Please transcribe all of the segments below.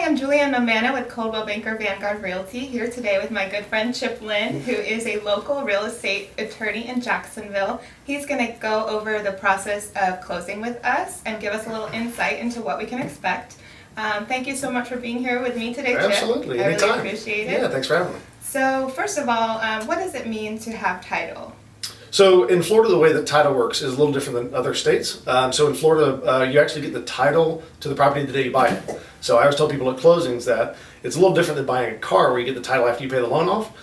I'm Julianne Mamana with Coldwell Banker Vanguard Realty, here today with my good friend Chip Lynn, who is a local real estate attorney in Jacksonville. He's going to go over the process of closing with us and give us a little insight into what we can expect. Thank you so much for being here with me today, Chip. Absolutely, I anytime. really appreciate it. Yeah, thanks for having me. So first of all, what does it mean to have title? So in Florida, the way that title works is a little different than other states. So in Florida, you actually get the title to the property the day you buy it. So I always tell people at closings that it's a little different than buying a car where you get the title after you pay the loan off.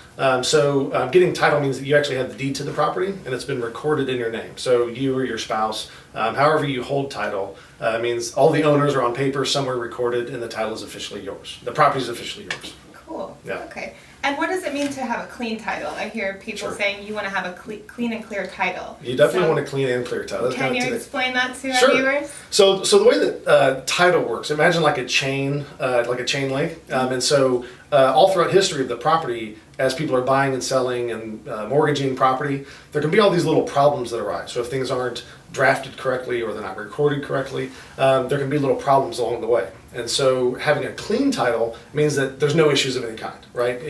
Getting title means that you actually have the deed to the property and it's been recorded in your name. So you or your spouse, however you hold title, means all the owners are on paper, somewhere recorded, and the title is officially yours. The property is officially yours. Cool. Yeah. Okay. And what does it mean to have a clean title? I hear people saying you want to have a clean and clear title. You definitely want a clean and clear title. Can you explain that to Sure. our viewers? So the way that title works, imagine like a chain link. All throughout history of the property, as people are buying and selling and mortgaging property, there can be all these little problems that arise. So if things aren't drafted correctly or they're not recorded correctly, there can be little problems along the way. And so having a clean title means that there's no issues of any kind, right?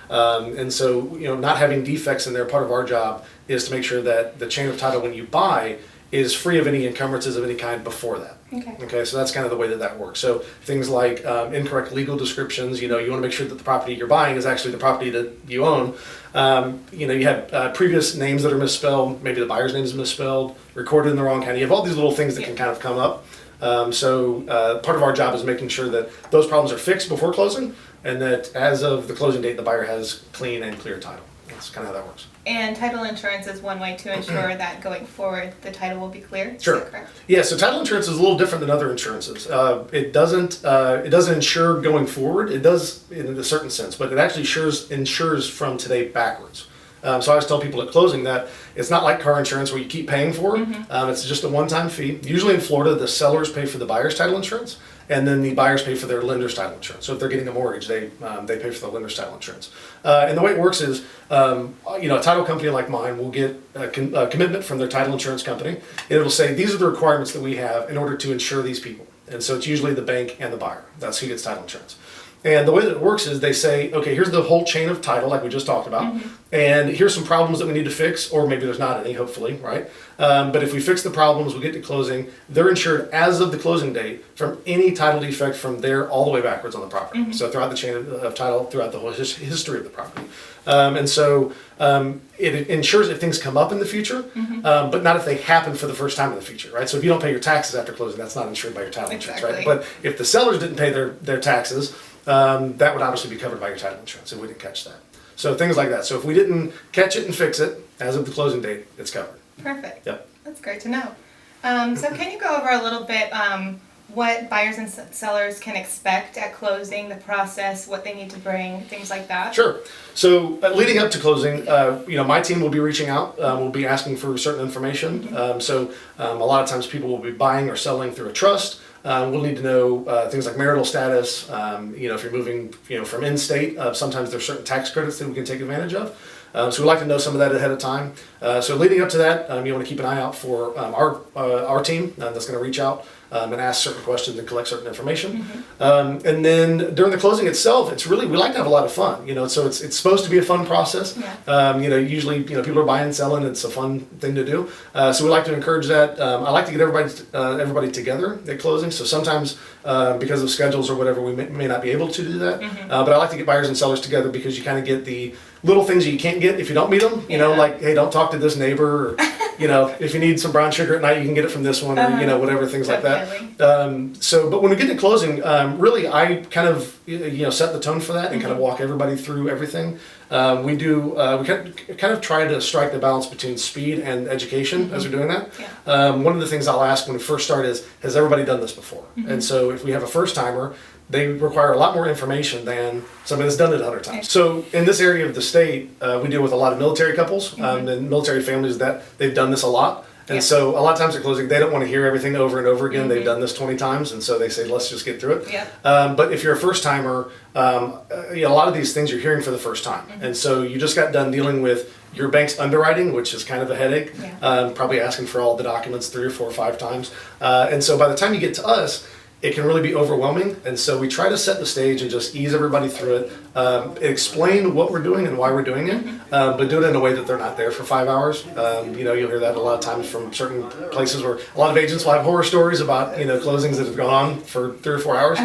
Not having defects in there, part of our job is to make sure that the chain of title when you buy is free of any encumbrances of any kind before that. Okay, so that's kind of the way that works. So things like incorrect legal descriptions, you want to make sure that the property you're buying is actually the property that you own. You have previous names that are misspelled, maybe the buyer's name is misspelled, recorded in the wrong county. You have all these little things that can kind of come up. Part of our job is making sure that those problems are fixed before closing, and that as of the closing date, the buyer has clean and clear title. That's kind of how that works. And title insurance is one way to ensure that going forward the title will be clear. Sure. Is that correct? Yeah. So title insurance is a little different than other insurances. It doesn't insure going forward. It does in a certain sense, but it actually insures from today backwards. So I always tell people at closing that it's not like car insurance where you keep paying for it. It's just a one-time fee. Usually in Florida, the sellers pay for the buyer's title insurance, and then the buyers pay for their lender's title insurance. So if they're getting a mortgage, they pay for the lender's title insurance. And the way it works is, a title company like mine will get a commitment from their title insurance company, and it'll say these are the requirements that we have in order to insure these people. And so it's usually the bank and the buyer. That's who gets title insurance. And the way that it works is they say, okay, here's the whole chain of title like we just talked about, and here's some problems that we need to fix, or maybe there's not any, hopefully, right? But if we fix the problems, we get to closing, they're insured as of the closing date from any title defect from there all the way backwards on the property. So throughout the chain of title, throughout the whole history of the property. It ensures if things come up in the future, but not if they happen for the first time in the future, right? So if you don't pay your taxes after closing, that's not insured by your title insurance, right? But if the sellers didn't pay their taxes, that would obviously be covered by your title insurance if we didn't catch that. So things like that. So if we didn't catch it and fix it as of the closing date, it's covered. Perfect. Yep. That's great to know. So can you go over a little bit what buyers and sellers can expect at closing, the process, what they need to bring, things like that? Sure. So leading up to closing, my team will be reaching out. We'll be asking for certain information. A lot of times people will be buying or selling through a trust. We'll need to know things like marital status. If you're moving, from in-state, sometimes there's certain tax credits that we can take advantage of. So we'd like to know some of that ahead of time. So leading up to that, you want to keep an eye out for our team that's going to reach out and ask certain questions and collect certain information. And then during the closing itself, we like to have a lot of fun. So it's supposed to be a fun process. Yeah. Usually, people are buying and selling. It's a fun thing to do. So we like to encourage that. I like to get everybody together at closing. So sometimes because of schedules or whatever, we may not be able to do that. But I like to get buyers and sellers together because you kind of get the little things that you can't get if you don't meet them. Like, hey, don't talk to this neighbor, or if you need some brown sugar at night, you can get it from this one, or whatever, things like that. But when we get to closing, really I kind of set the tone for that and kind of walk everybody through everything. We kind of try to strike the balance between speed and education as we're doing that. Yeah. One of the things I'll ask when we first start is, has everybody done this before? And so if we have a first timer, they require a lot more information than somebody that's done it 100 times. So in this area of the state, we deal with a lot of military couples and military families that they've done this a lot. And so a lot of times at closing, they don't want to hear everything over and over again. They've done this 20 times, and so they say, let's just get through it. Yeah. But if you're a first timer, a lot of these things you're hearing for the first time. And so you just got done dealing with your bank's underwriting, which is kind of a headache, probably asking for all the documents 3 or 4 or 5 times. And so by the time you get to us, it can really be overwhelming. And so we try to set the stage and just ease everybody through it, explain what we're doing and why we're doing it, but do it in a way that they're not there for 5 hours. You'll hear that a lot of times from certain places where a lot of agents will have horror stories about, closings that have gone on for 3 or 4 hours.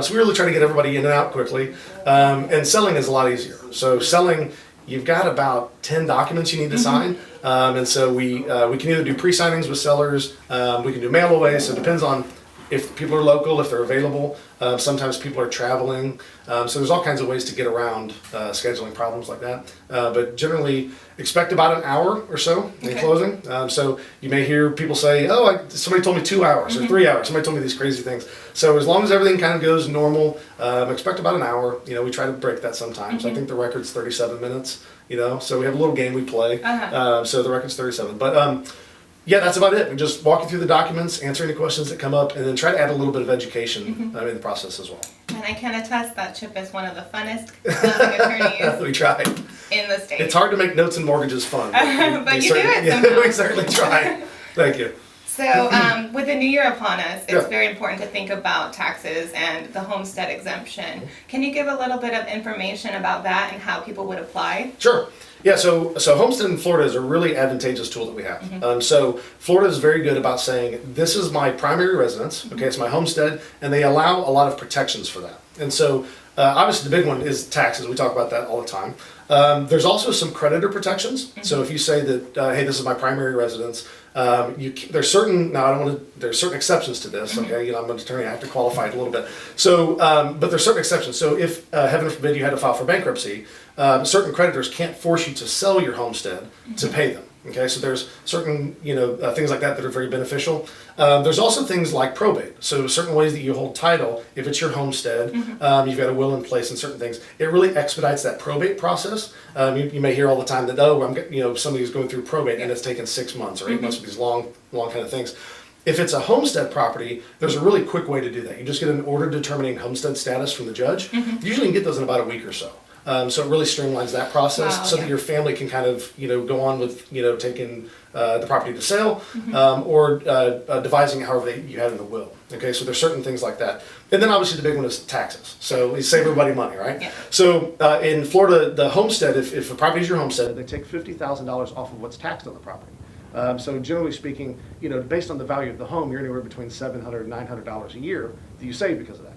So we really try to get everybody in and out quickly. And selling is a lot easier. So selling, you've got about 10 documents you need to sign. And so we can either do pre-signings with sellers, we can do mail away, so it depends on if people are local, if they're available. Sometimes people are traveling. So there's all kinds of ways to get around scheduling problems like that. But generally, expect about an hour or so in closing. So you may hear people say, somebody told me 2 hours or 3 hours. Somebody told me these crazy things. So as long as everything kind of goes normal, expect about an hour. We try to break that sometimes. I think the record's 37 minutes, so we have a little game we play. So the record's 37. But yeah, that's about it. We just walk you through the documents, answer any questions that come up, and then try to add a little bit of education in the process as well. And I can attest that Chip is one of the funnest closing attorneys We try. in the state. It's hard to make notes and mortgages fun. But you do it Yeah, somehow. we certainly try. Thank you. So with the new year upon us, it's very important to think about taxes and the homestead exemption. Can you give a little bit of information about that and how people would apply? Sure. Yeah, so homestead in Florida is a really advantageous tool that we have. So Florida is very good about saying, this is my primary residence, okay, it's my homestead, and they allow a lot of protections for that. And so obviously the big one is taxes, we talk about that all the time. There's also some creditor protections. So if you say that, hey, this is my primary residence, there's certain, there's certain exceptions to this, okay, I'm an attorney, I have to qualify it a little bit. So, but there's certain exceptions. So if, heaven forbid, you had to file for bankruptcy, certain creditors can't force you to sell your homestead to pay them. Okay, so there's certain, things like that that are very beneficial. There's also things like probate. So certain ways that you hold title, if it's your homestead, you've got a will in place and certain things. It really expedites that probate process. You may hear all the time that, somebody's going through probate and it's taken 6 months or 8 months for these long kind of things. If it's a homestead property, there's a really quick way to do that. You just get an order determining homestead status from the judge. Usually you can get those in about a week or so. So it really streamlines that process so that your family can kind of, go on with, taking the property to sale or devising it however you had in the will. Okay, so there's certain things like that. And then obviously the big one is taxes. So you save everybody money, right? Yeah. So in Florida, the homestead, if a property is your homestead, they take $50,000 off of what's taxed on the property. So generally speaking, based on the value of the home, you're anywhere between $700 and $900 a year that you save because of that.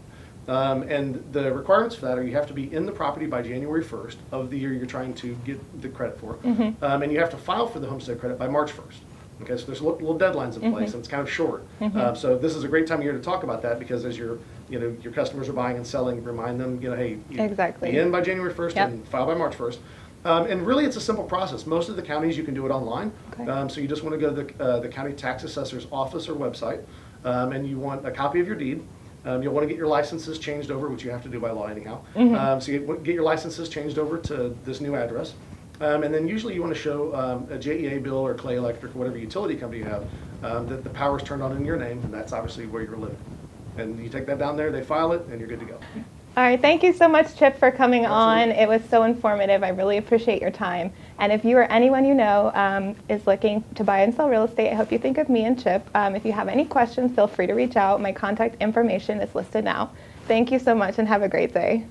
And the requirements for that are you have to be in the property by January 1st of the year you're trying to get the credit for. And you have to file for the homestead credit by March 1st. Okay, so there's little deadlines in place and it's kind of short. So this is a great time of year to talk about that because as your customers are buying and selling, remind them, hey, be in by January 1st and file by March 1st. And really it's a simple process. Most of the counties you can do it online. So you just want to go to the county tax assessor's office or website and you want a copy of your deed. You'll want to get your licenses changed over, which you have to do by law anyhow. So you get your licenses changed over to this new address. And then usually you want to show a JEA bill or Clay Electric or whatever utility company you have that the power's turned on in your name, and that's obviously where you're living. And you take that down there, they file it, and you're good to go. All right, thank you so much, Chip, for coming on. It was so informative. I really appreciate your time. And if you or anyone you know is looking to buy and sell real estate, I hope you think of me and Chip. If you have any questions, feel free to reach out. My contact information is listed now. Thank you so much and have a great day.